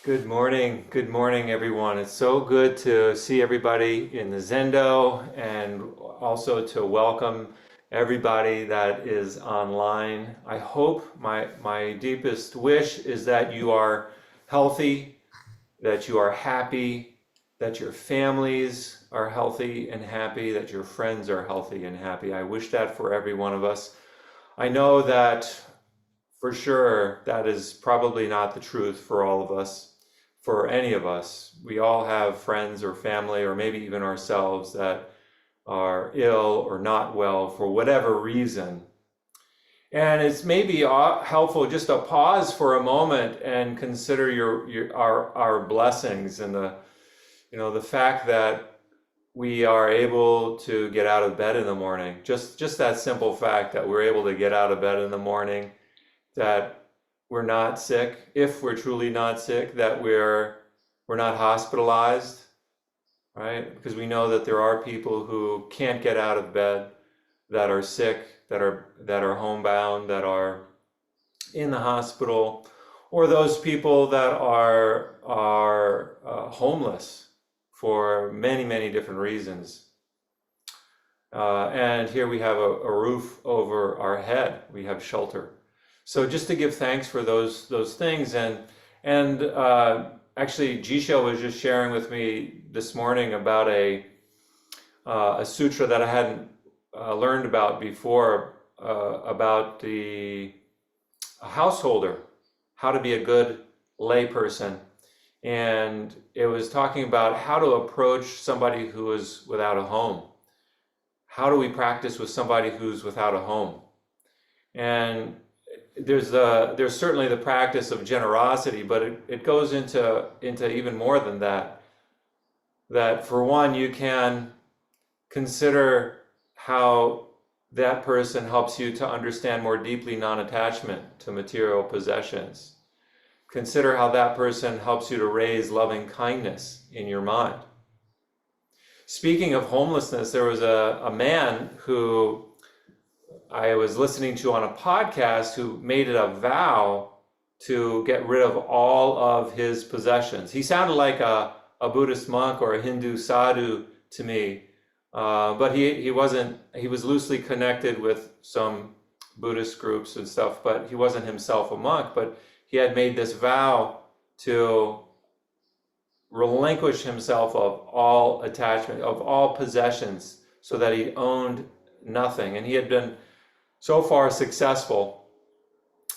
Good morning, everyone. It's so good to see everybody in the Zendo and also to welcome everybody that is online. I hope my deepest wish is that you are healthy, that you are happy, that your families are healthy and happy, that your friends are healthy and happy. I wish that for every one of us. I know that for sure that is probably not the truth for all of us, for any of us. We all have friends or family or maybe even ourselves that are ill or not well for whatever reason. And it's maybe helpful just to pause for a moment and consider our blessings and the fact that we are able to get out of bed in the morning. Just that simple fact that we're able to get out of bed in the morning, that we're not sick, if we're truly not sick, that we're not hospitalized, right? Because we know that there are people who can't get out of bed, that are sick, that are homebound, that are in the hospital, or those people that are homeless for many different reasons. And here we have a roof over our head. We have shelter. So just to give thanks for those things, and actually, Jisho was just sharing with me this morning about a sutra that I hadn't learned about before, about the householder, how to be a good lay person. And it was talking about how to approach somebody who is without a home. How do we practice with somebody who's without a home? And there's certainly the practice of generosity, but it goes into even more than that. That for one, you can consider how that person helps you to understand more deeply non-attachment to material possessions. Consider how that person helps you to raise loving kindness in your mind. Speaking of homelessness, there was a man who I was listening to on a podcast who made it a vow to get rid of all of his possessions. He sounded like a Buddhist monk or a Hindu sadhu to me, but he wasn't. He was loosely connected with some Buddhist groups and stuff, but he wasn't himself a monk. But he had made this vow to relinquish himself of all attachment, of all possessions, so that he owned nothing. And he had been so far successful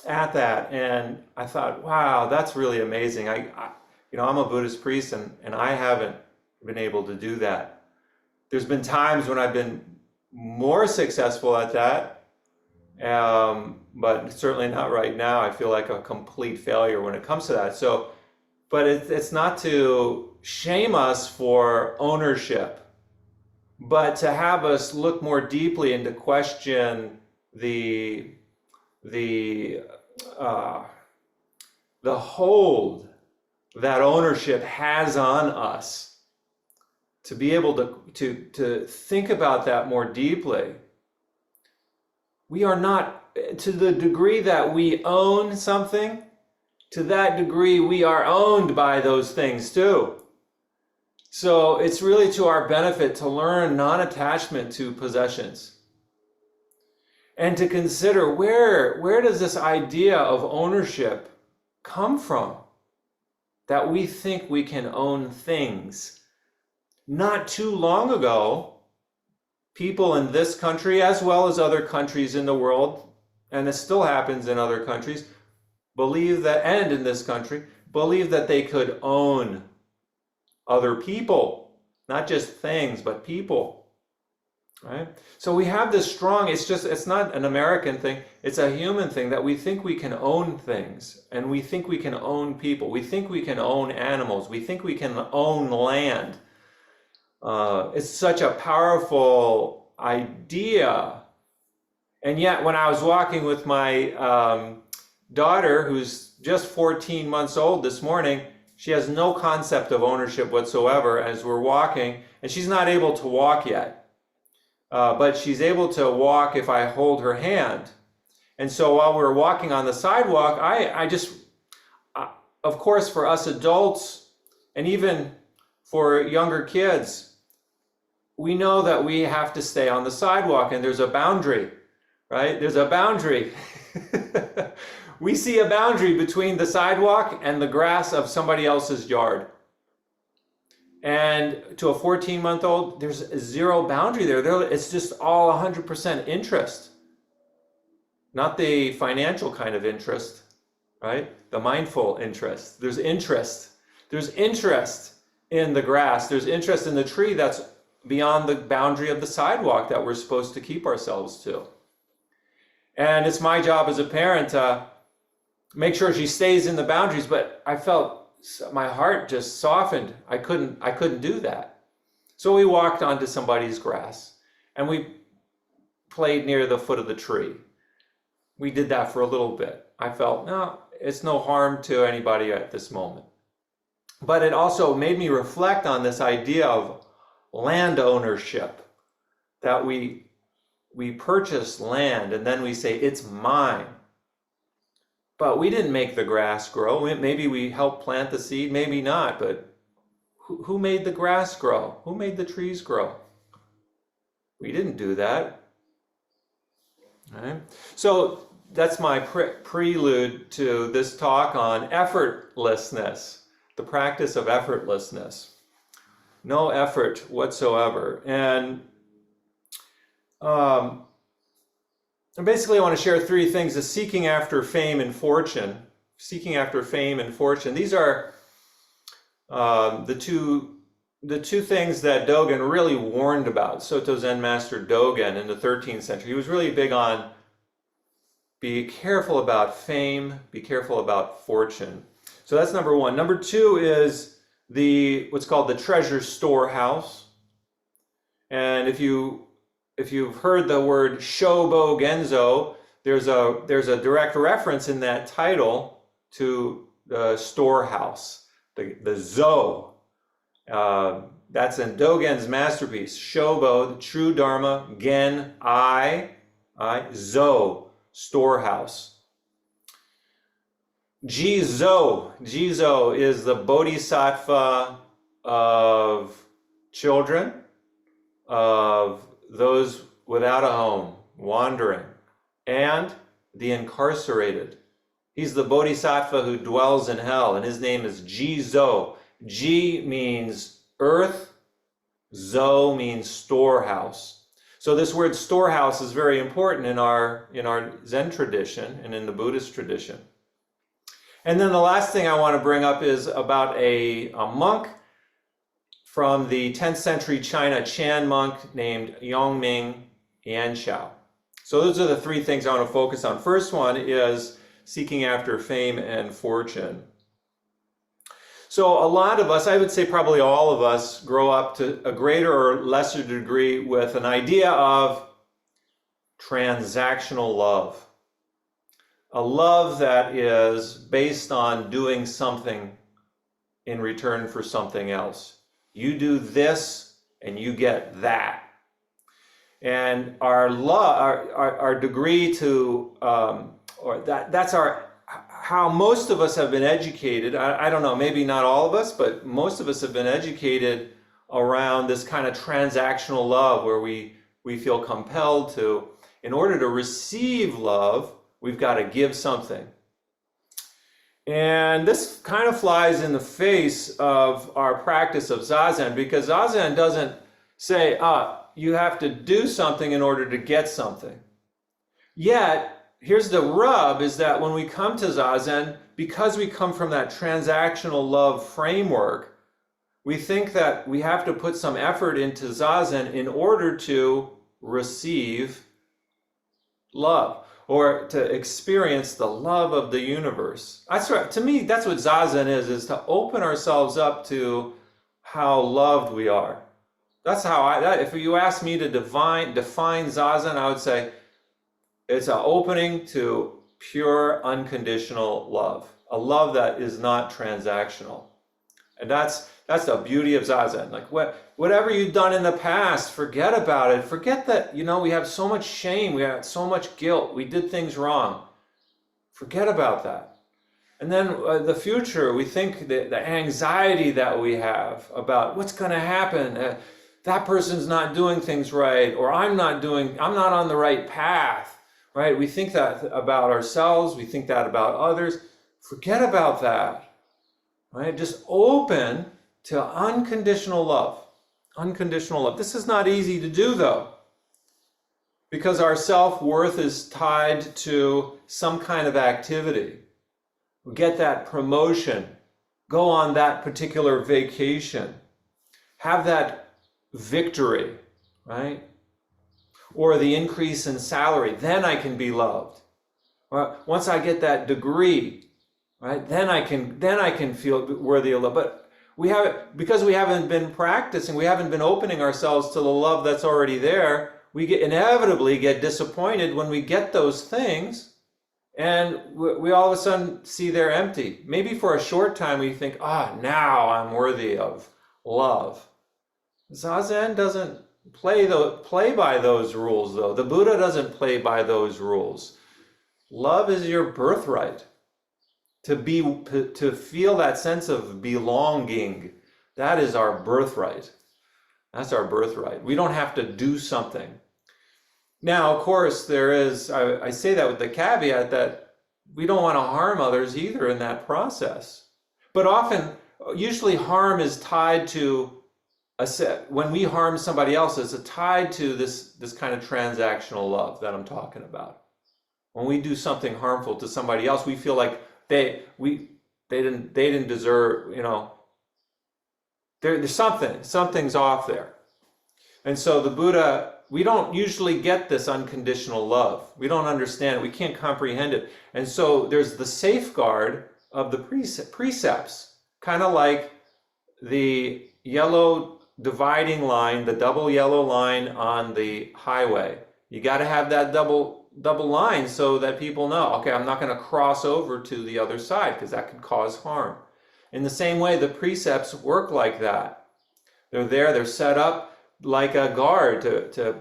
at that. And I thought, wow, that's really amazing. I'm a Buddhist priest, and I haven't been able to do that. There's been times when I've been more successful at that, but certainly not right now. I feel like a complete failure when it comes to that. So, but it's not to shame us for ownership, but to have us look more deeply and to question the hold that ownership has on us, to be able to think about that more deeply. We are not, to the degree that we own something, to that degree we are owned by those things too. So it's really to our benefit to learn non-attachment to possessions, and to consider where does this idea of ownership come from, that we think we can own things. Not too long ago, people in this country, as well as other countries in the world, and it still happens in other countries, and in this country, believe that they could own other people, not just things, but people. Right? So we have this strong, it's not an American thing, it's a human thing, that we think we can own things, and we think we can own people, we think we can own animals, we think we can own land. It's such a powerful idea. And yet when I was walking with my daughter, who's just 14 months old this morning, she has no concept of ownership whatsoever as we're walking, and she's not able to walk yet. But she's able to walk if I hold her hand. And so while we were walking on the sidewalk, of course, for us adults, and even for younger kids, we know that we have to stay on the sidewalk, and there's a boundary, right? There's a boundary. We see a boundary between the sidewalk and the grass of somebody else's yard. And to a 14-month-old, there's zero boundary there. It's just all 100% interest. Not the financial kind of interest, right? The mindful interest. There's interest. There's interest in the grass. There's interest in the tree that's beyond the boundary of the sidewalk that we're supposed to keep ourselves to. And it's my job as a parent to make sure she stays in the boundaries, but I felt my heart just softened. I couldn't do that. So we walked onto somebody's grass and we played near the foot of the tree. We did that for a little bit. I felt, no, it's no harm to anybody at this moment. But it also made me reflect on this idea of land ownership, that we purchase land and then we say, it's mine. But we didn't make the grass grow. Maybe we helped plant the seed, maybe not, but who made the grass grow? Who made the trees grow? We didn't do that. Right? So that's my prelude to this talk on effortlessness, the practice of effortlessness. No effort whatsoever. And basically I want to share three things: the seeking after fame and fortune. Seeking after fame and fortune. These are the two things that Dogen really warned about. Soto Zen Master Dogen in the 13th century. He was really big on be careful about fame, be careful about fortune. So that's number one. Number two is what's called the treasure storehouse. And if you've heard the word Shobo Genzo, there's a direct reference in that title to the storehouse, the Zo. That's in Dogen's masterpiece, Shobo, the true Dharma, Gen, I, Zo, storehouse. Jizo is the bodhisattva of children, of those without a home, wandering, and the incarcerated. He's the bodhisattva who dwells in hell, and his name is Jizo. Ji means earth, Zo means storehouse. So this word storehouse is very important in our Zen tradition and in the Buddhist tradition. And then the last thing I want to bring up is about a monk from the 10th century China, Chan monk named Yongming Yanxiao. So those are the three things I want to focus on. First one is seeking after fame and fortune. So a lot of us, I would say probably all of us, grow up to a greater or lesser degree with an idea of transactional love. A love that is based on doing something in return for something else. You do this and you get that. And our love, our degree to, that's how most of us have been educated. I don't know, maybe not all of us, but most of us have been educated around this kind of transactional love where we feel compelled to, in order to receive love, we've got to give something. And this kind of flies in the face of our practice of Zazen, because Zazen doesn't say, you have to do something in order to get something. Yet, here's the rub, is that when we come to Zazen, because we come from that transactional love framework, we think that we have to put some effort into Zazen in order to receive love, or to experience the love of the universe. That's right. To me, that's what Zazen is to open ourselves up to how loved we are. That's how if you ask me to define Zazen, I would say it's an opening to pure, unconditional love. A love that is not transactional. And that's the beauty of Zazen. Like whatever you've done in the past, forget about it. Forget that, we have so much shame. We have so much guilt. We did things wrong. Forget about that. And then the future, we think that the anxiety that we have about what's going to happen, that person's not doing things right, or I'm not on the right path, right? We think that about ourselves, we think that about others. Forget about that, right? Just open to unconditional love. Unconditional love. This is not easy to do, though, because our self-worth is tied to some kind of activity. Get that promotion, go on that particular vacation, have that victory, right? Or the increase in salary, then I can be loved. Or once I get that degree, right, then I can feel worthy of love. But because we haven't been practicing, we haven't been opening ourselves to the love that's already there, we inevitably get disappointed when we get those things. And we all of a sudden see they're empty. Maybe for a short time we think, now I'm worthy of love. Zazen doesn't play by those rules, though. The Buddha doesn't play by those rules. Love is your birthright. To feel that sense of belonging, that is our birthright. That's our birthright. We don't have to do something. Now, of course, I say that with the caveat that we don't want to harm others either in that process. But usually harm is tied to, when we harm somebody else, it's tied to this kind of transactional love that I'm talking about. When we do something harmful to somebody else, we feel like they didn't deserve, there's something's off there. And so the Buddha, we don't usually get this unconditional love. We don't understand it. We can't comprehend it. And so there's the safeguard of the precepts, kind of like the yellow dividing line, the double yellow line on the highway. You got to have that double line so that people know, okay, I'm not going to cross over to the other side because that could cause harm. In the same way, the precepts work like that. They're set up like a guard to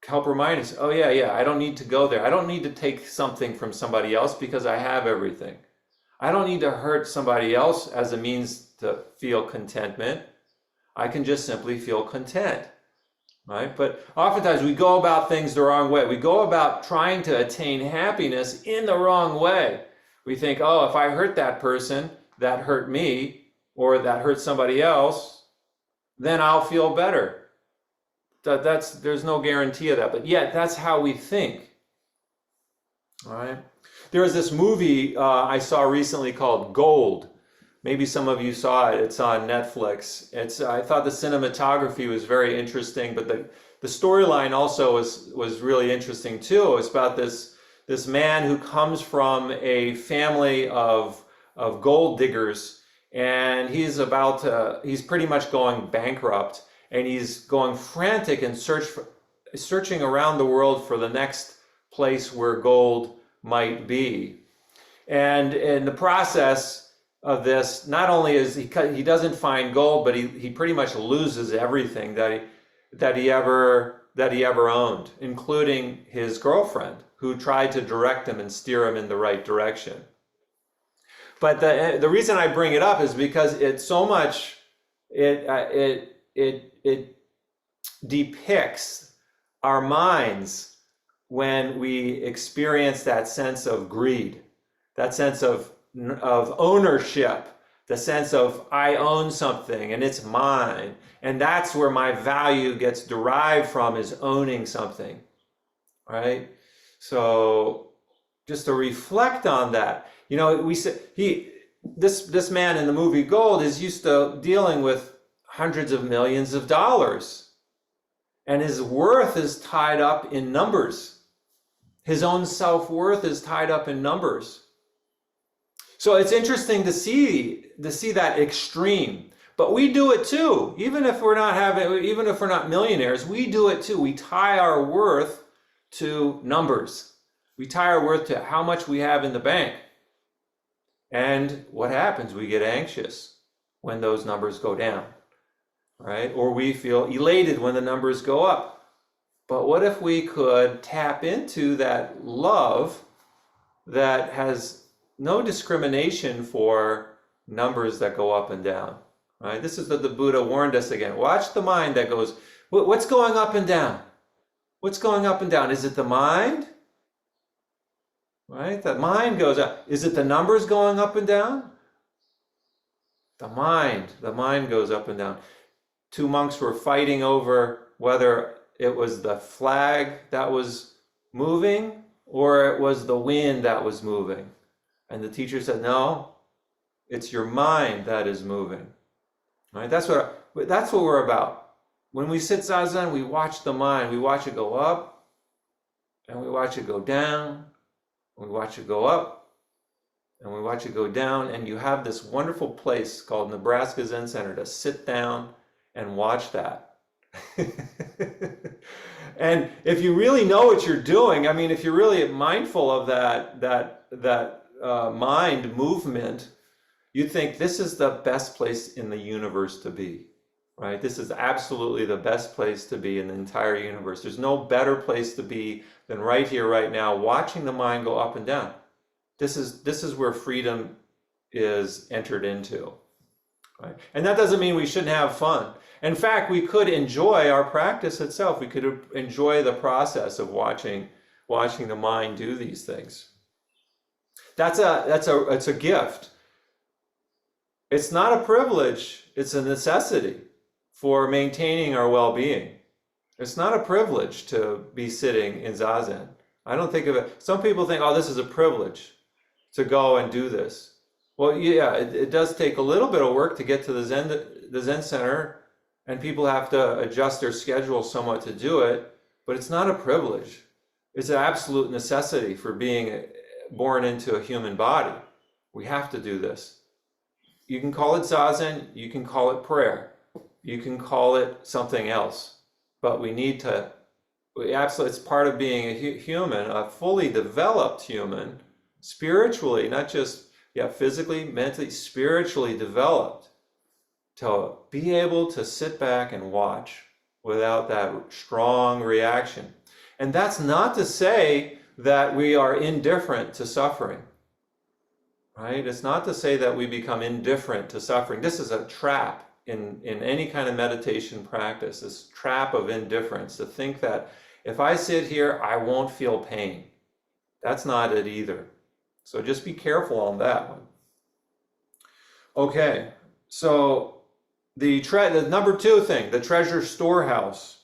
help remind us, I don't need to go there. I don't need to take something from somebody else because I have everything. I don't need to hurt somebody else as a means to feel contentment. I can just simply feel content, right? But oftentimes we go about things the wrong way. We go about trying to attain happiness in the wrong way. We think, if I hurt that person, that hurt me, or that hurt somebody else, then I'll feel better. There's no guarantee of that, but yet that's how we think. All right. There was this movie I saw recently called Gold. Maybe some of you saw it. It's on Netflix. I thought the cinematography was very interesting, but the storyline also was really interesting too. It's about this man who comes from a family of gold diggers, and he's pretty much going bankrupt. And he's going frantic and searching around the world for the next place where gold might be. And in the process of this, not only is he doesn't find gold, but he pretty much loses everything that he ever owned, including his girlfriend, who tried to direct him and steer him in the right direction. But the reason I bring it up is because it's so much it depicts our minds when we experience that sense of greed, that sense of ownership, the sense of I own something and it's mine. And that's where my value gets derived from, is owning something, right? So just to reflect on that, we said this man in the movie Gold is used to dealing with hundreds of millions of dollars, and his worth is tied up in numbers. His own self-worth is tied up in numbers. So it's interesting to see that extreme. But we do it too. Even if we're not millionaires, we do it too. We tie our worth to numbers. We tie our worth to how much we have in the bank. And what happens? We get anxious when those numbers go down, right? Or we feel elated when the numbers go up. But what if we could tap into that love that has no discrimination for numbers that go up and down. Right? This is what the Buddha warned us again. Watch the mind that goes, what's going up and down? What's going up and down? Is it the mind? Right? The mind goes up. Is it the numbers going up and down? The mind goes up and down. Two monks were fighting over whether it was the flag that was moving or it was the wind that was moving. And the teacher said, no, it's your mind that is moving. Right? That's what we're about. When we sit zazen, we watch the mind. We watch it go up, and we watch it go down. We watch it go up, and we watch it go down. And you have this wonderful place called Nebraska Zen Center to sit down and watch that. And if you really know what you're doing, I mean, if you're really mindful of that mind movement, you'd think this is the best place in the universe to be, right? This is absolutely the best place to be in the entire universe. There's no better place to be than right here, right now, watching the mind go up and down. This is where freedom is entered into, right? And that doesn't mean we shouldn't have fun. In fact, we could enjoy our practice itself. We could enjoy the process of watching the mind do these things. It's a gift. It's not a privilege, it's a necessity for maintaining our well-being. It's not a privilege to be sitting in Zazen. I don't think of it. Some people think, oh, this is a privilege to go and do this. Well, yeah, it does take a little bit of work to get to the Zen Center, and people have to adjust their schedule somewhat to do it, but it's not a privilege. It's an absolute necessity for being born into a human body. We have to do this. You can call it Zazen, you can call it prayer, you can call it something else, but it's part of being a human, a fully developed human, spiritually, not just physically, mentally, spiritually developed, to be able to sit back and watch without that strong reaction. And that's not to say that we are indifferent to suffering. Right? It's not to say that we become indifferent to suffering. This is a trap in any kind of meditation practice, this trap of indifference, to think that if I sit here, I won't feel pain. That's not it either. So just be careful on that one. Okay, so the number two thing, the treasure storehouse.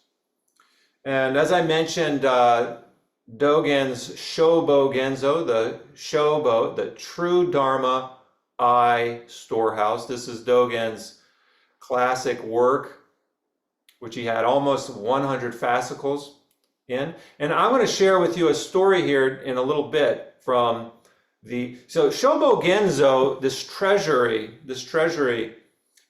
And as I mentioned, Dogen's Shobo Genzo, the true Dharma eye storehouse. This is Dogen's classic work, which he had almost 100 fascicles in. And I'm going to share with you a story here in a little bit from so Shobo Genzo, this treasury,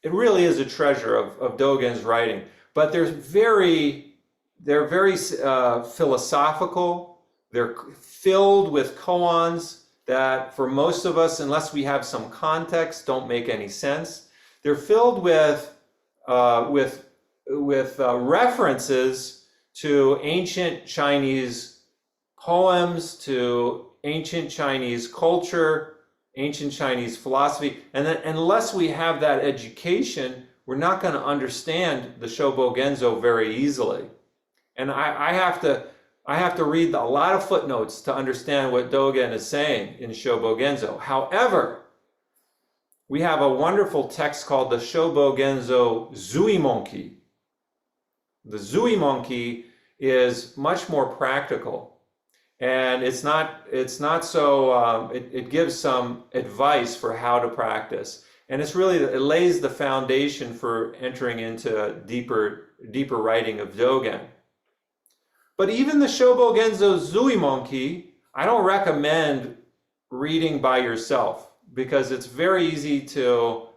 it really is a treasure of Dogen's writing, but they're very philosophical. They're filled with koans that, for most of us, unless we have some context, don't make any sense. They're filled with references to ancient Chinese poems, to ancient Chinese culture, ancient Chinese philosophy, and then unless we have that education, we're not going to understand the Shobo Genzo very easily. And I have to read a lot of footnotes to understand what Dogen is saying in Shobo Genzo. However, we have a wonderful text called the Shobo Genzo Zuimonki. The Zuimonki is much more practical, and it gives some advice for how to practice, and it lays the foundation for entering into deeper writing of Dogen. But even the Shobo Genzo Zuimonki, I don't recommend reading by yourself, because it's very easy to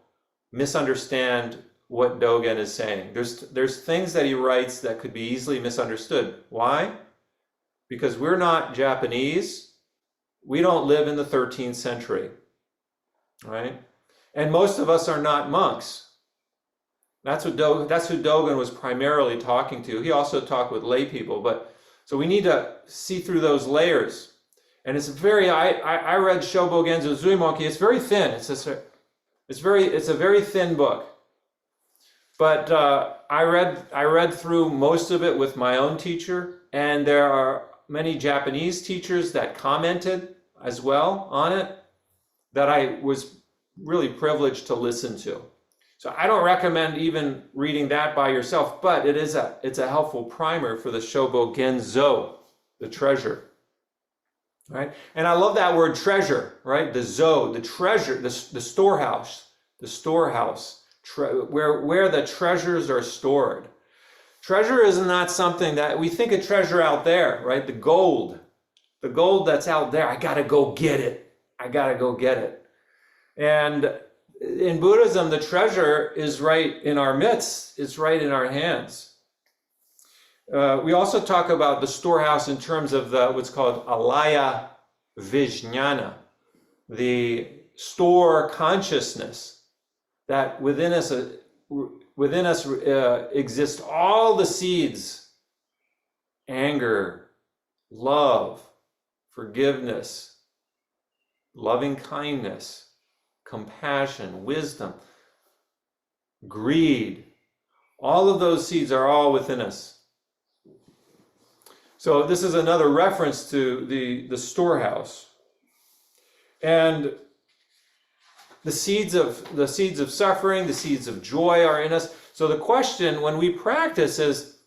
misunderstand what Dogen is saying. There's things that he writes that could be easily misunderstood. Why? Because we're not Japanese. We don't live in the 13th century, right? And most of us are not monks. That's who Dogen was primarily talking to. He also talked with lay people, so we need to see through those layers. And it's very, I read Shobo Genzo Zuimoki. It's very thin. It's a very thin book. But I read through most of it with my own teacher, and there are many Japanese teachers that commented as well on it that I was really privileged to listen to. So I don't recommend even reading that by yourself, but it's a helpful primer for the Shobo Genzo, the treasure. Right? And I love that word treasure, right? The zo, the treasure, the storehouse, where the treasures are stored. Treasure is not something that we think of treasure out there, right? The gold that's out there. I got to go get it. And in Buddhism, the treasure is right in our midst. It's right in our hands. We also talk about the storehouse in terms of what's called alaya vijnana, the store consciousness, that within us exist all the seeds: anger, love, forgiveness, loving kindness, compassion, wisdom, greed. All of those seeds are all within us. So this is another reference to the storehouse. And the seeds of suffering, the seeds of joy are in us. So the question when we practice is,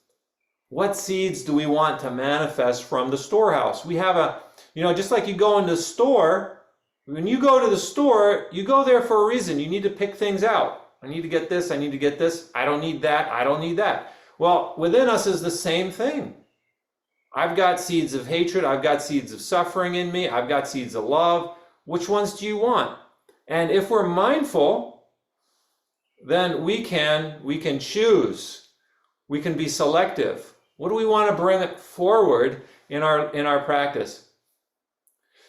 what seeds do we want to manifest from the storehouse? We have just like you go into the store, when you go to the store, you go there for a reason. You need to pick things out. I need to get this, I need to get this. I don't need that, I don't need that. Well, within us is the same thing. I've got seeds of hatred, I've got seeds of suffering in me, I've got seeds of love. Which ones do you want? And if we're mindful, then we can choose. We can be selective. What do we want to bring forward in our practice?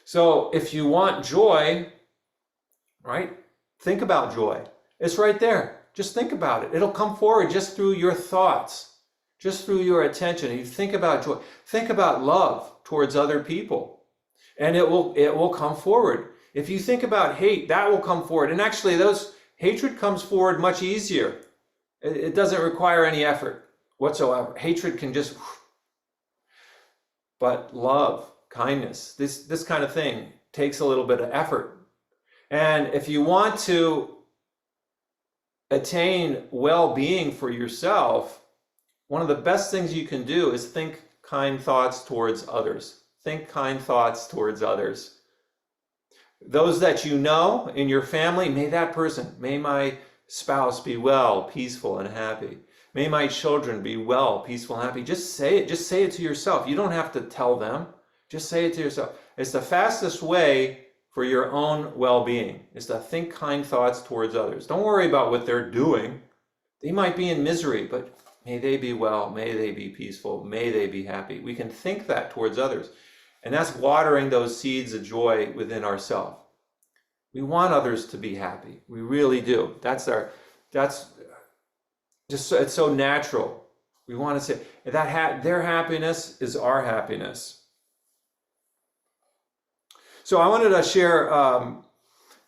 So if you want joy, right? Think about joy. It's right there. Just think about it. It'll come forward just through your thoughts. Just through your attention. You think about joy, think about love towards other people, and it will come forward. If you think about hate, that will come forward. And actually, hatred comes forward much easier. It doesn't require any effort whatsoever. Hatred can just, but love, kindness, this kind of thing takes a little bit of effort. And if you want to attain well-being for yourself, one of the best things you can do is think kind thoughts towards others. Think kind thoughts towards others. Those that you know in your family, may my spouse be well, peaceful, and happy. May my children be well, peaceful, and happy. Just say it. Just say it to yourself. You don't have to tell them. Just say it to yourself. It's the fastest way for your own well-being, is to think kind thoughts towards others. Don't worry about what they're doing. They might be in misery, but may they be well, may they be peaceful, may they be happy. We can think that towards others. And that's watering those seeds of joy within ourselves. We want others to be happy. We really do. It's so natural. We want to say that their happiness is our happiness. So I wanted to share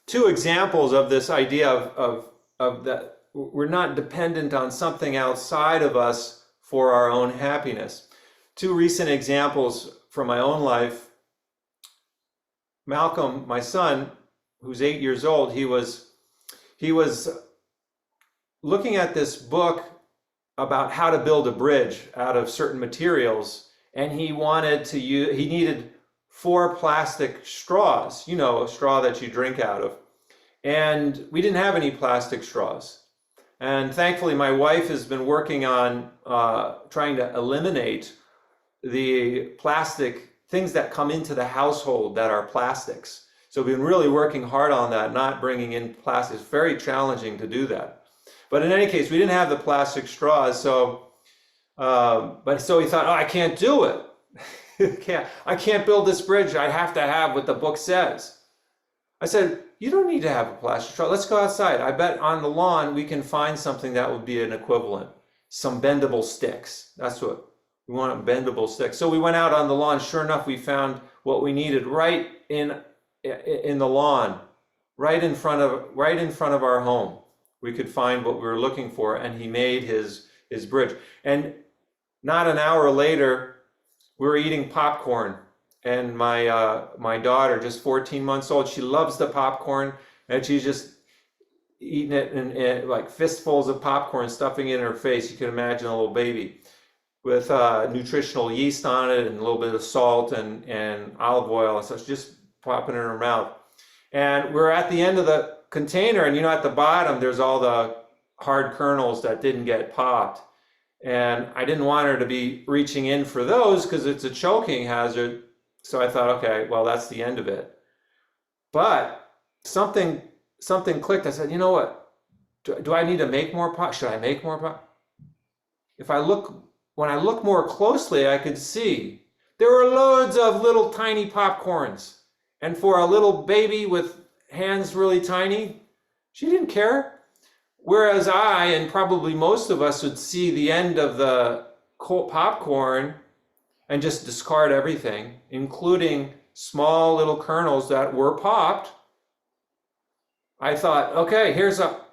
two examples of this idea of that we're not dependent on something outside of us for our own happiness. Two recent examples from my own life. Malcolm, my son, who's 8 years old, he was looking at this book about how to build a bridge out of certain materials, and he needed 4 plastic straws, a straw that you drink out of. And we didn't have any plastic straws. And thankfully, my wife has been working on trying to eliminate the plastic things that come into the household that are plastics. So we've been really working hard on that, not bringing in plastic. It's very challenging to do that. But in any case, we didn't have the plastic straws. So he thought, I can't do it. I can't build this bridge. I have to have what the book says. I said, you don't need to have a plastic straw. Let's go outside. I bet on the lawn we can find something that would be an equivalent. Some bendable sticks. That's what. We want bendable sticks. So we went out on the lawn. Sure enough, we found what we needed right in the lawn, right in front of our home. We could find what we were looking for, and he made his bridge. And not an hour later, we were eating popcorn, and my daughter, just 14 months old, she loves the popcorn, and she's just eating it in like fistfuls of popcorn, stuffing it in her face. You can imagine a little baby with nutritional yeast on it and a little bit of salt and olive oil and such, just popping in her mouth. And we're at the end of the container, and at the bottom there's all the hard kernels that didn't get popped. And I didn't want her to be reaching in for those because it's a choking hazard. So I thought, okay, well, that's the end of it. But something clicked. I said, you know what? Do I need to make more pop? Should I make more pop? When I look more closely, I could see there were loads of little tiny popcorns. And for a little baby with hands really tiny, she didn't care. Whereas I, and probably most of us, would see the end of the popcorn and just discard everything, including small little kernels that were popped. I thought, okay,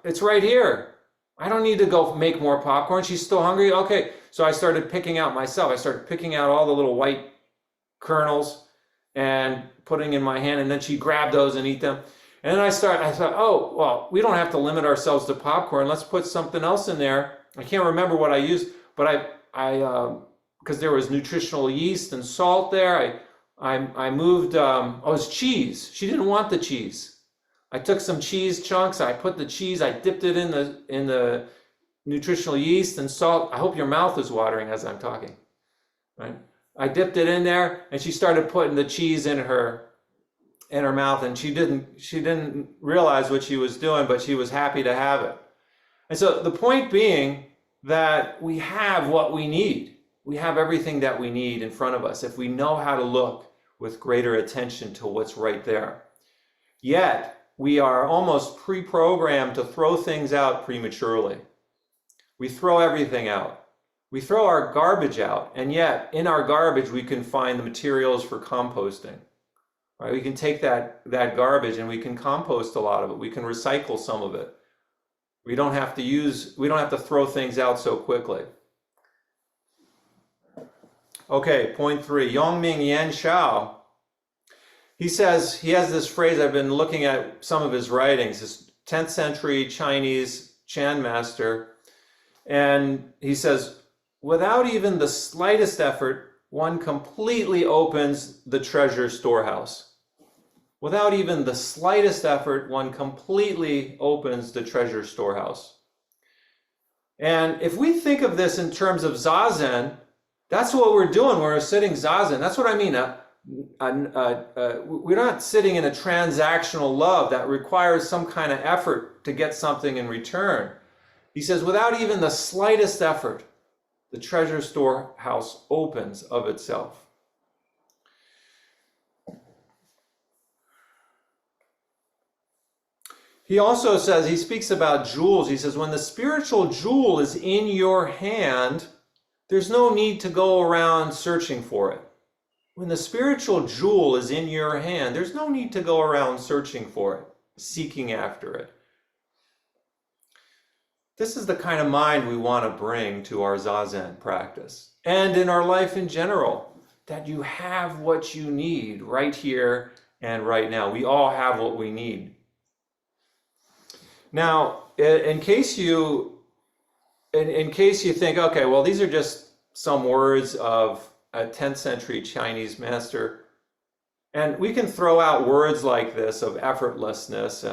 it's right here. I don't need to go make more popcorn. She's still hungry. Okay. So I started picking out myself. I started picking out all the little white kernels and putting in my hand, and then she grabbed those and eat them. And then I thought, oh, well, we don't have to limit ourselves to popcorn. Let's put something else in there. I can't remember what I used, but because there was nutritional yeast and salt there, I moved, it was cheese. She didn't want the cheese. I took some cheese chunks, I put the cheese, I dipped it in the nutritional yeast and salt. I hope your mouth is watering as I'm talking, right? I dipped it in there, and she started putting the cheese in her mouth, and she didn't realize what she was doing, but she was happy to have it. And so the point being that we have what we need. We have everything that we need in front of us if we know how to look with greater attention to what's right there. Yet, we are almost pre-programmed to throw things out prematurely. We throw everything out. We throw our garbage out, and yet in our garbage we can find the materials for composting. Right? We can take that garbage and we can compost a lot of it. We can recycle some of it. We don't have to throw things out so quickly. Okay, point 3, Yongming Yan Shao. He says, he has this phrase, I've been looking at some of his writings, this 10th century Chinese Chan master, and he says, without even the slightest effort, one completely opens the treasure storehouse. Without even the slightest effort, one completely opens the treasure storehouse. And if we think of this in terms of Zazen, that's what we're doing when we're sitting Zazen. That's what I mean. We're not sitting in a transactional love that requires some kind of effort to get something in return. He says, without even the slightest effort, the treasure storehouse opens of itself. He also says, he speaks about jewels. He says, when the spiritual jewel is in your hand, there's no need to go around searching for it. When the spiritual jewel is in your hand, there's no need to go around searching for it, seeking after it. This is the kind of mind we want to bring to our Zazen practice and in our life in general, that you have what you need right here and right now. We all have what we need. Now, in case you think, okay, well, these are just some words of a 10th century Chinese master, and we can throw out words like this of effortlessness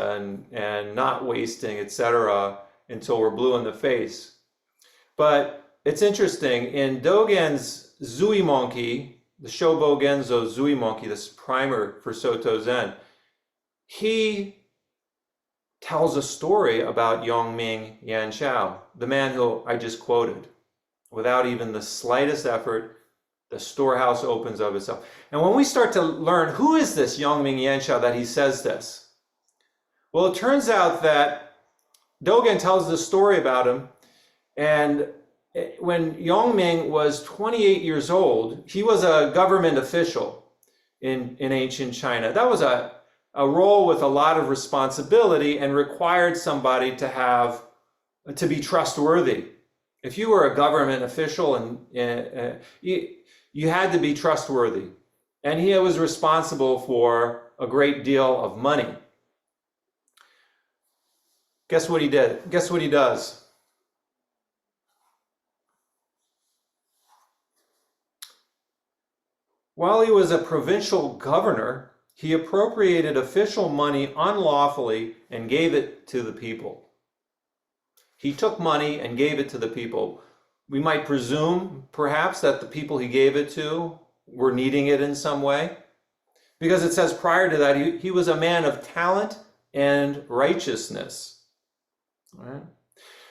and not wasting, etc., until we're blue in the face. But it's interesting, in Dogen's Zui Monkey, the Shobo Genzo Zui Monkey, this primer for Soto Zen, he tells a story about Yongming Yan Shao, the man who I just quoted. Without even the slightest effort, the storehouse opens of itself. And when we start to learn, who is this Yongming Yan Shao that he says this? Well, it turns out that Dogen tells this story about him, and when Yongming was 28 years old, he was a government official in ancient China. That was a role with a lot of responsibility and required somebody to be trustworthy. If you were a government official, and you had to be trustworthy, and he was responsible for a great deal of money. Guess what he did? Guess what he does? While he was a provincial governor, he appropriated official money unlawfully and gave it to the people. He took money and gave it to the people. We might presume, perhaps, that the people he gave it to were needing it in some way, because it says prior to that he was a man of talent and righteousness. All right?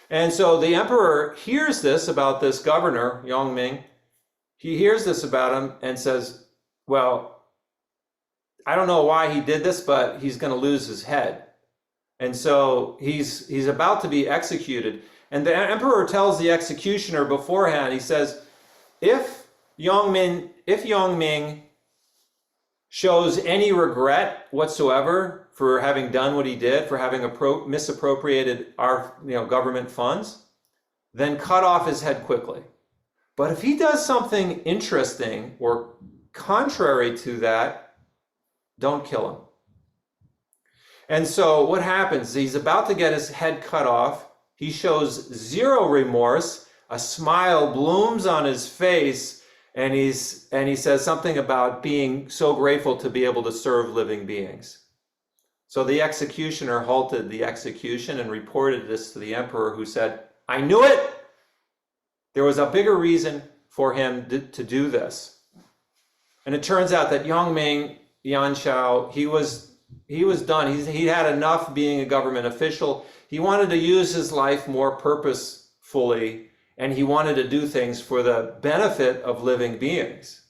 And so the emperor hears this about this governor, Yongming. He hears this about him and says, well, I don't know why he did this, but he's going to lose his head. And so he's about to be executed. And the emperor tells the executioner beforehand, he says, if Yongming shows any regret whatsoever for having done what he did, for having misappropriated our government funds, then cut off his head quickly. But if he does something interesting or contrary to that, don't kill him. And so what happens? He's about to get his head cut off. He shows zero remorse. A smile blooms on his face, and he says something about being so grateful to be able to serve living beings. So the executioner halted the execution and reported this to the emperor, who said, I knew it! There was a bigger reason for him to do this. And it turns out that Yongming Yanshao, he was done. He had enough being a government official. He wanted to use his life more purposefully, and he wanted to do things for the benefit of living beings.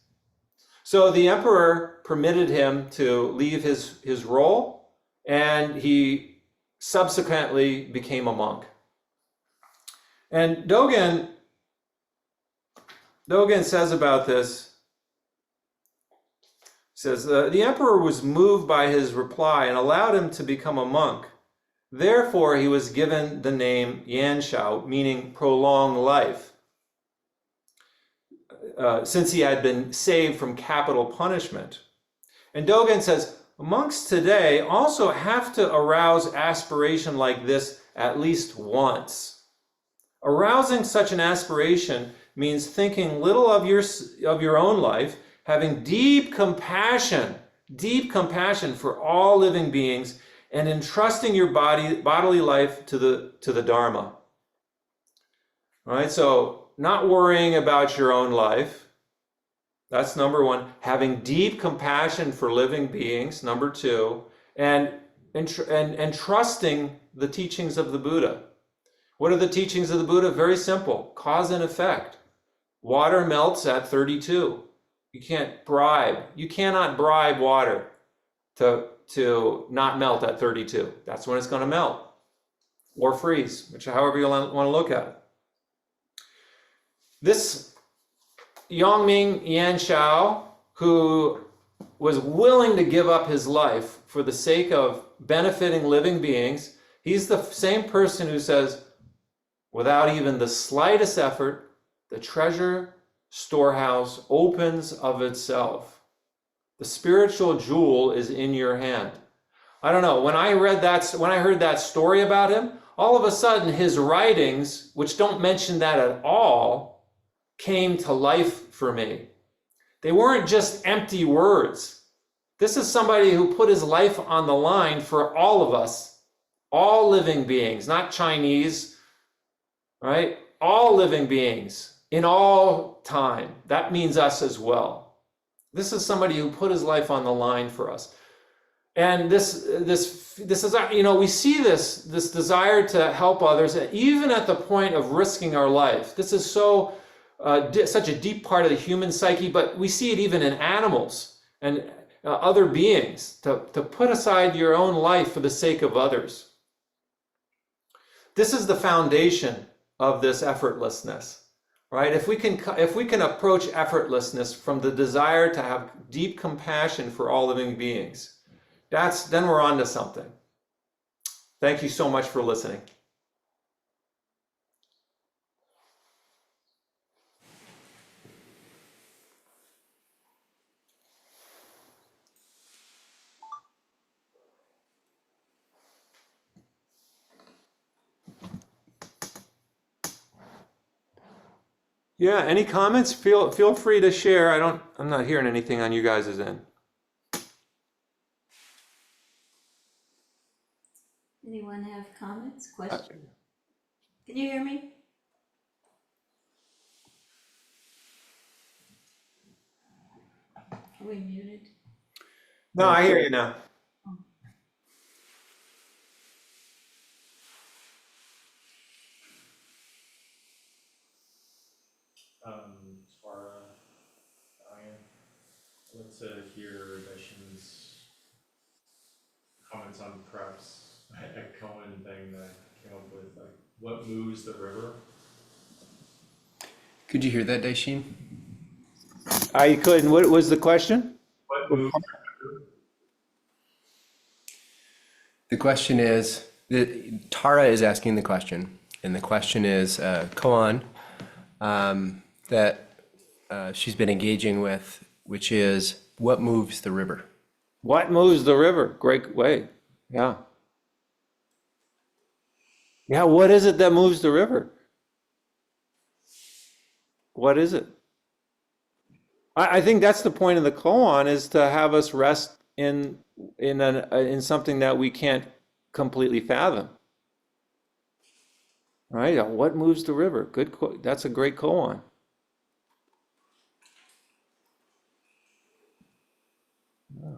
So the emperor permitted him to leave his role, and he subsequently became a monk. And Dogen says about this, says, the emperor was moved by his reply and allowed him to become a monk. Therefore, he was given the name Yanshao, meaning prolonged life, since he had been saved from capital punishment. And Dogen says, monks today also have to arouse aspiration like this at least once. Arousing such an aspiration means thinking little of your own life, having deep compassion for all living beings, and entrusting your bodily life to the Dharma. All right, so not worrying about your own life. That's number one. Having deep compassion for living beings, number two, and trusting the teachings of the Buddha. What are the teachings of the Buddha? Very simple. Cause and effect. Water melts at 32. You cannot bribe water to not melt at 32. That's when it's going to melt. Or freeze, however you want to look at it. This Yongming Yanshao, who was willing to give up his life for the sake of benefiting living beings, he's the same person who says, without even the slightest effort, the treasure storehouse opens of itself. The spiritual jewel is in your hand. I don't know, when I heard that story about him, all of a sudden his writings, which don't mention that at all, came to life for me. They weren't just empty words. This is somebody who put his life on the line for all of us, all living beings, not Chinese, right? All living beings in all time. That means us as well. This is somebody who put his life on the line for us. And this is, we see this desire to help others, even at the point of risking our life. This is such a deep part of the human psyche, but we see it even in animals and other beings, to put aside your own life for the sake of others. This is the foundation of this effortlessness. right? If we can approach effortlessness from the desire to have deep compassion for all living beings, then we're on to something. Thank you so much for listening. Yeah, any comments? Feel free to share. I'm not hearing anything on you guys' end. Anyone have comments, questions? Can you hear me? Are we muted? No, I hear you now. Tara, Diane, I'd like to hear Daishin's comments on perhaps a Cohen thing that I came up with, like what moves the river? Could you hear that, Daishin? I couldn't. What was the question? What moves the river? The question is, Tara is asking the question, and the question is koan that she's been engaging with, which is what moves the river? What moves the river? Great way. Yeah. Yeah, what is it that moves the river? What is it? I think that's the point of the koan, is to have us rest in something that we can't completely fathom. Right? What moves the river? That's a great koan. Yeah.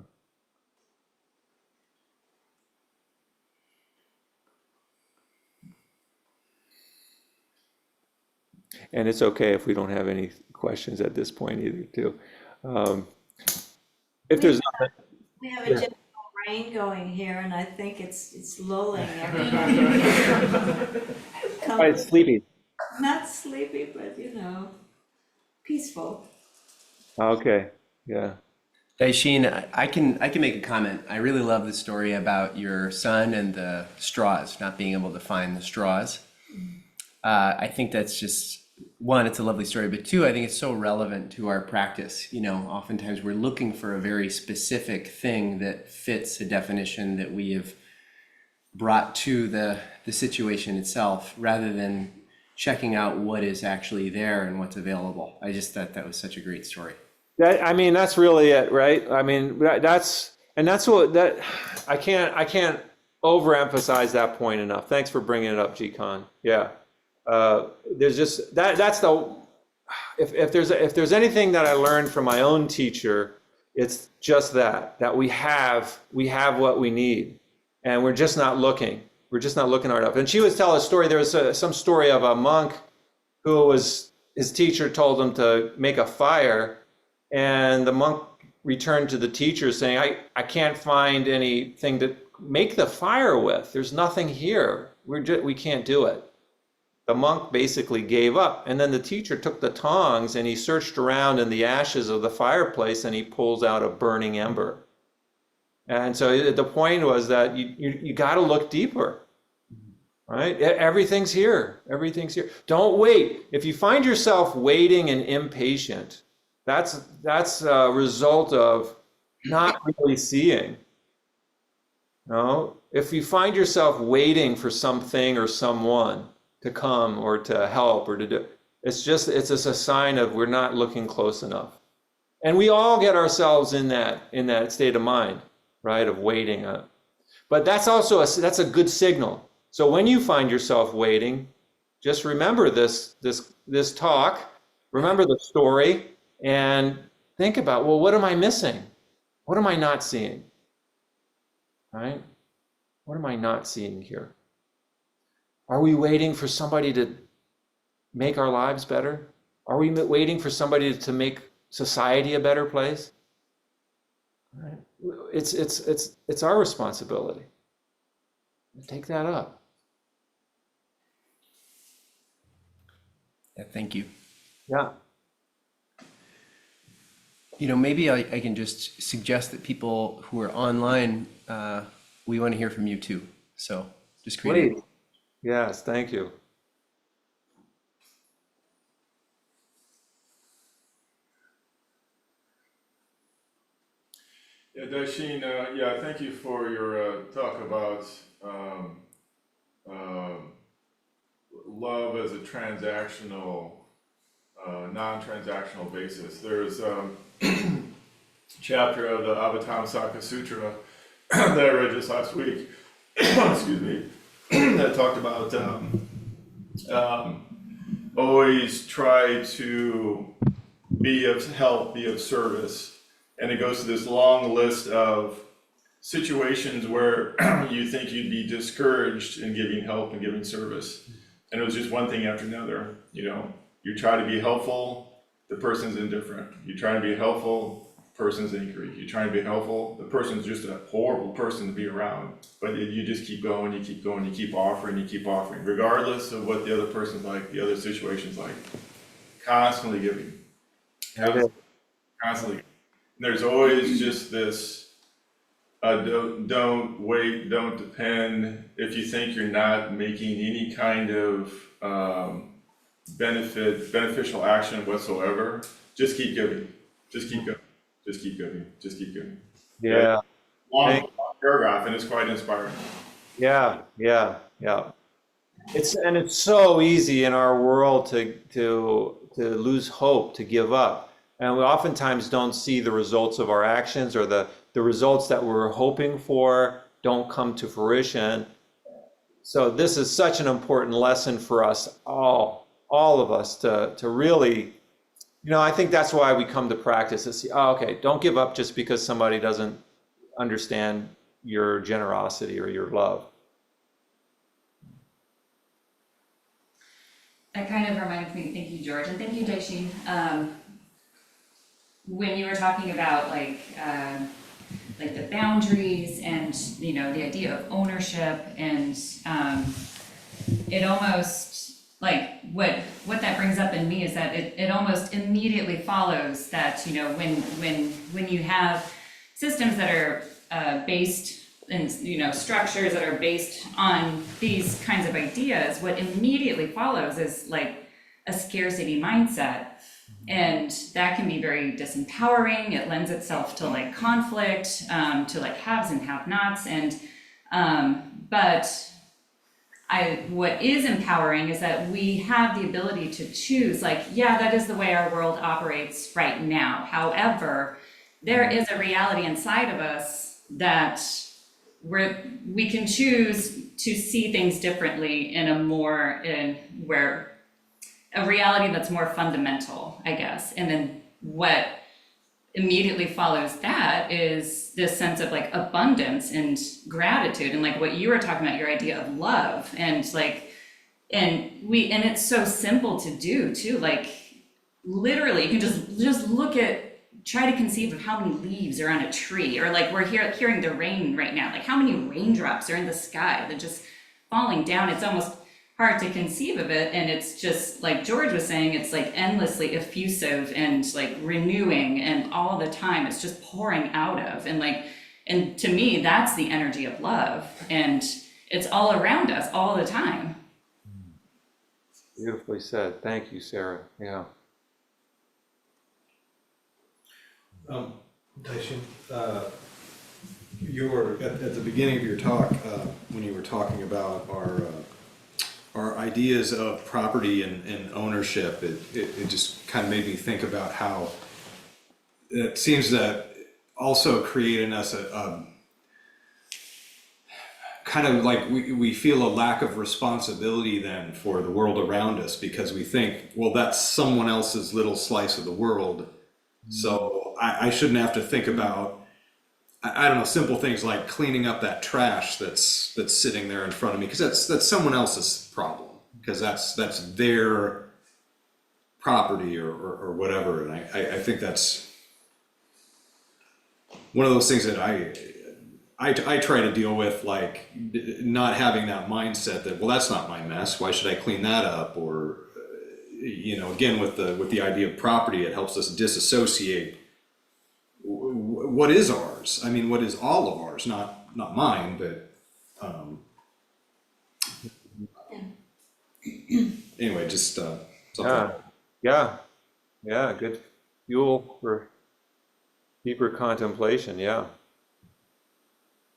And it's okay if we don't have any questions at this point either, too. If there's nothing, We have a gentle rain going here, and I think it's lulling everybody. it's sleepy. Not sleepy, but peaceful. Okay. Yeah. Daishin, I can make a comment. I really love the story about your son and the straws, not being able to find the straws. I think that's just, one, it's a lovely story, but two, I think it's so relevant to our practice. Oftentimes we're looking for a very specific thing that fits a definition that we have brought to the situation itself, rather than checking out what is actually there and what's available. I just thought that was such a great story. That's really it, right? That's what I can't overemphasize that point enough. Thanks for bringing it up, G-Con. Yeah. There's just that's the if there's anything that I learned from my own teacher, it's just that we have what we need, and we're just not looking hard enough. And she was telling a story. There was some story of a monk who his teacher told him to make a fire, and the monk returned to the teacher saying, I can't find anything to make the fire with. There's nothing here. We can't do it. The monk basically gave up, and then the teacher took the tongs and he searched around in the ashes of the fireplace, and he pulls out a burning ember. And so the point was that you got to look deeper, right? Everything's here. Everything's here. Don't wait. If you find yourself waiting and impatient, that's a result of not really seeing. No, if you find yourself waiting for something or someone to come or to help or to do, it's just a sign of we're not looking close enough. And we all get ourselves in that state of mind, right, of waiting. But that's also that's a good signal. So when you find yourself waiting, just remember this talk, remember the story, and think about, well, what am I missing? What am I not seeing? Right? What am I not seeing here? Are we waiting for somebody to make our lives better? Are we waiting for somebody to make society a better place? Right? It's our responsibility. Take that up. Yeah, thank you. Yeah. You know, maybe I can just suggest that people who are online, we want to hear from you too. So just create. Please. Yes, thank you. Yeah, Daishin, yeah, thank you for your talk about um, um, love as a transactional, non-transactional basis. There's chapter of the Avatamsaka Sutra that I read just last week, excuse me, that talked about always try to be of help, be of service. And it goes to this long list of situations where you think you'd be discouraged in giving help and giving service. And it was just one thing after another. You know, you try to be helpful, the person's indifferent. You try to be helpful, person's angry. You try to be helpful, the person's just a horrible person to be around. But you just keep going, you keep going, you keep offering, regardless of what the other person's like, the other situation's like. Constantly giving. Constantly. And there's always just this, don't wait, don't depend. If you think you're not making any kind of beneficial action whatsoever, just keep giving. Just keep going. Just keep giving. Just keep giving. Yeah. Long paragraph, and it's quite inspiring. Yeah. It's so easy in our world to lose hope, to give up. And we oftentimes don't see the results of our actions, or the results that we're hoping for don't come to fruition. So this is such an important lesson for us all of us to really, I think that's why we come to practice, to see, okay, don't give up just because somebody doesn't understand your generosity or your love. That kind of reminds me, thank you, George, and thank you, Daishin. When you were talking about like the boundaries and, the idea of ownership, and it almost, like, what that brings up in me is that it almost immediately follows that, when you have systems that are based and structures that are based on these kinds of ideas, what immediately follows is like a scarcity mindset. And that can be very disempowering. It lends itself to like conflict, to like haves and have-nots. And but what is empowering is that we have the ability to choose, like, yeah, that is the way our world operates right now. However, there is a reality inside of us that we can choose to see things differently in a reality that's more fundamental, I guess. And then what immediately follows that is this sense of like abundance and gratitude, and like what you were talking about, your idea of love, and like, and it's so simple to do too. Like literally, you can just look at, try to conceive of how many leaves are on a tree, or like we're hearing the rain right now, like how many raindrops are in the sky that just falling down. It's almost hard to conceive of it, and it's just like George was saying, it's like endlessly effusive and like renewing, and all the time it's just pouring out of, and to me that's the energy of love, and it's all around us all the time. Beautifully said. Thank you, Sarah. Yeah. Daishin, at the beginning of your talk, when you were talking about our ideas of property and ownership, it just kind of made me think about how it seems that also create in us a kind of like we feel a lack of responsibility then for the world around us, because we think, well, that's someone else's little slice of the world. So I shouldn't have to think about, I don't know, simple things like cleaning up that trash that's sitting there in front of me, because that's someone else's problem, because that's their property or whatever. And I think that's one of those things that I try to deal with, like not having that mindset that, well, that's not my mess, why should I clean that up? Or again, with the idea of property, it helps us disassociate what is ours. I mean, what is all of ours, not mine, but, anyway, just, something. Yeah, good fuel for deeper contemplation, yeah.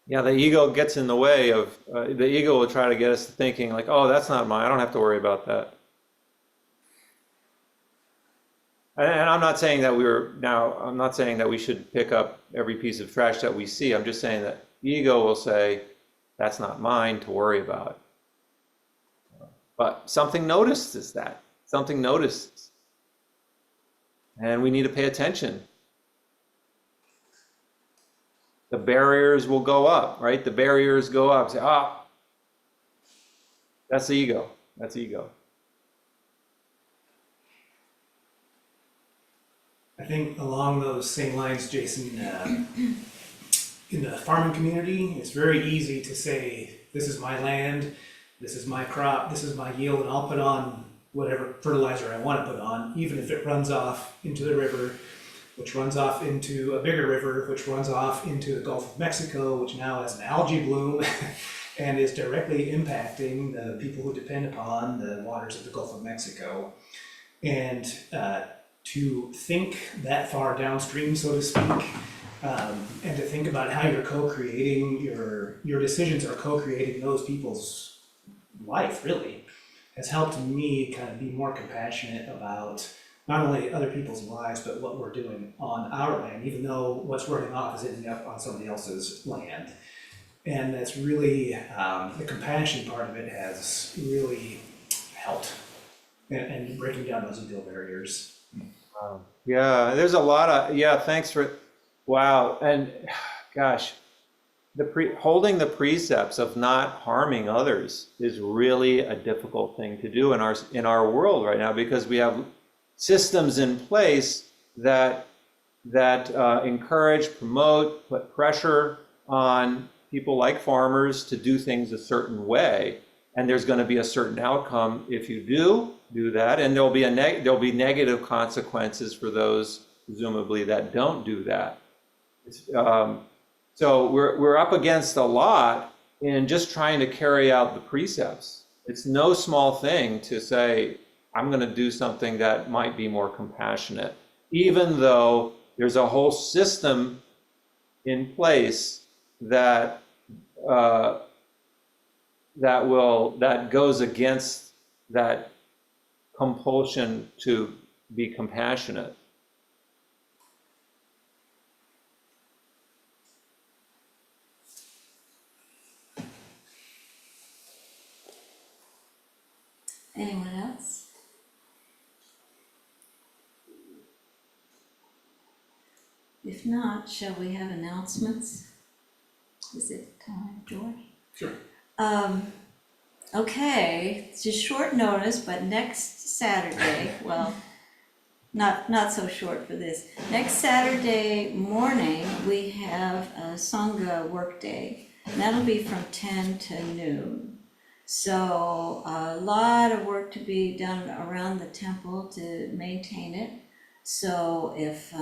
Yeah, the ego gets in the way of, the ego will try to get us thinking like, oh, that's not mine, I don't have to worry about that. And I'm not saying that I'm not saying that we should pick up every piece of trash that we see. I'm just saying that the ego will say, that's not mine to worry about. But something notices that. Something notices. And we need to pay attention. The barriers will go up, right? The barriers go up. Say, that's the ego. That's the ego. I think along those same lines, Jason, in the farming community, it's very easy to say, this is my land, this is my crop, this is my yield, and I'll put on whatever fertilizer I want to put on, even if it runs off into the river, which runs off into a bigger river, which runs off into the Gulf of Mexico, which now has an algae bloom and is directly impacting the people who depend upon the waters of the Gulf of Mexico. And to think that far downstream, so to speak, and to think about how you're co-creating, your decisions are co-creating those people's life, really, has helped me kind of be more compassionate about not only other people's lives, but what we're doing on our land, even though what's running off is ending up on somebody else's land. And that's really, the compassion part of it has really helped and breaking down those ego barriers. Yeah, there's a lot of, thanks for, wow. And gosh, holding the precepts of not harming others is really a difficult thing to do in our world right now, because we have systems in place that encourage, promote, put pressure on people like farmers to do things a certain way, and there's going to be a certain outcome if you do that, and there'll be negative consequences for those presumably that don't do that. So we're up against a lot in just trying to carry out the precepts. It's no small thing to say, I'm going to do something that might be more compassionate, even though there's a whole system in place that goes against that compulsion to be compassionate. Anyone else? If not, shall we have announcements? Is it time, George? Sure. Okay, it's just short notice, but next Saturday, well, not so short for this. Next Saturday morning, we have a Sangha workday, and that'll be from 10 to noon. So a lot of work to be done around the temple to maintain it. So if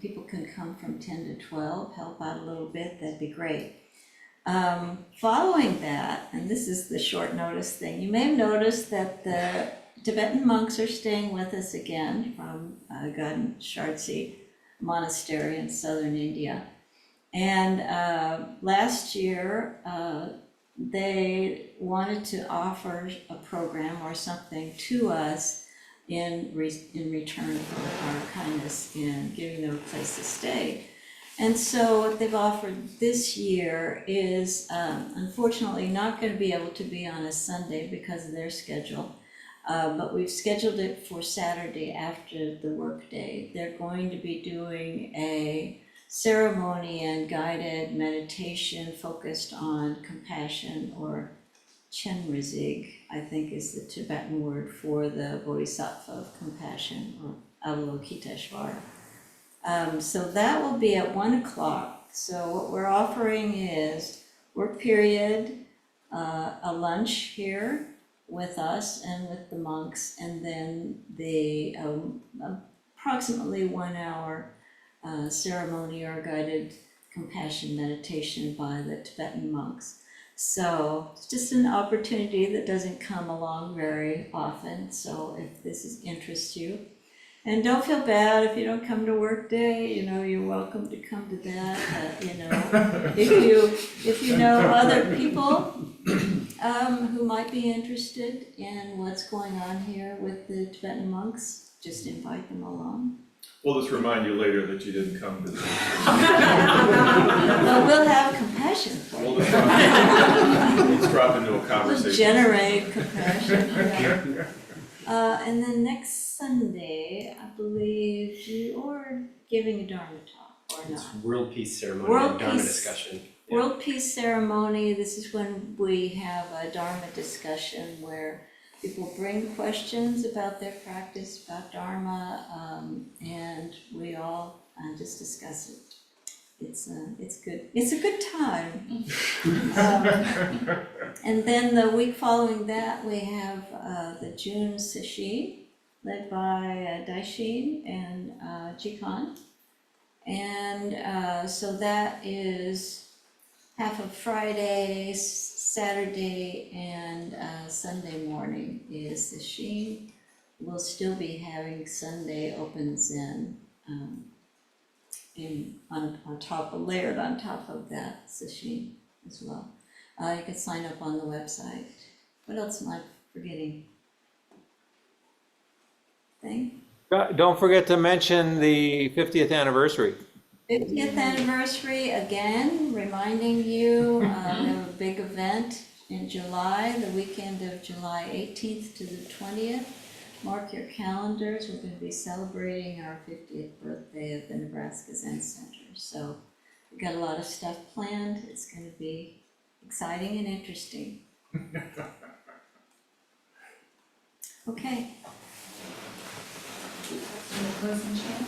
people can come from 10 to 12, help out a little bit, that'd be great. Following that, and this is the short notice thing, you may have noticed that the Tibetan monks are staying with us again from Gadan Shartsi Monastery in southern India. And last year, they wanted to offer a program or something to us in return for our kindness in giving them a place to stay. And so what they've offered this year is unfortunately not going to be able to be on a Sunday because of their schedule, but we've scheduled it for Saturday after the workday. They're going to be doing a ceremony and guided meditation focused on compassion, or Chenrezig, I think is the Tibetan word for the Bodhisattva of compassion, or Avalokiteshvara. So that will be at 1 o'clock. So what we're offering is work period, a lunch here, with us and with the monks, and then the approximately 1 hour ceremony or guided compassion meditation by the Tibetan monks. So it's just an opportunity that doesn't come along very often. So if this interests you, and don't feel bad if you don't come to work day, you're welcome to come to that. If you know other people who might be interested in what's going on here with the Tibetan monks, just invite them along. We'll just remind you later that you didn't come to this. Well, we'll have compassion for you. Let's drop into a We'll conversation. generate compassion. Yeah. And then next Sunday, I believe you're giving a Dharma talk, or It's not? world peace ceremony World and Dharma peace. discussion. Yeah. World Peace Ceremony, this is when we have a Dharma discussion where people bring questions about their practice, about Dharma, and we all just discuss it. It's good. It's a good time. And then the week following that, we have the June Sesshin, led by Daishin and Jikan. And so that is half of Friday, Saturday, and Sunday morning is the Sesshin. We'll still be having Sunday open Zen on top, layered on top of that Sesshin as well. You can sign up on the website. What else am I forgetting? Don't forget to mention the 50th anniversary. 50th anniversary, again, reminding you, we have a big event in July, the weekend of July 18th to the 20th. Mark your calendars, we're going to be celebrating our 50th birthday of the Nebraska Zen Center. So we've got a lot of stuff planned. It's going to be exciting and interesting. Okay. Close and chant.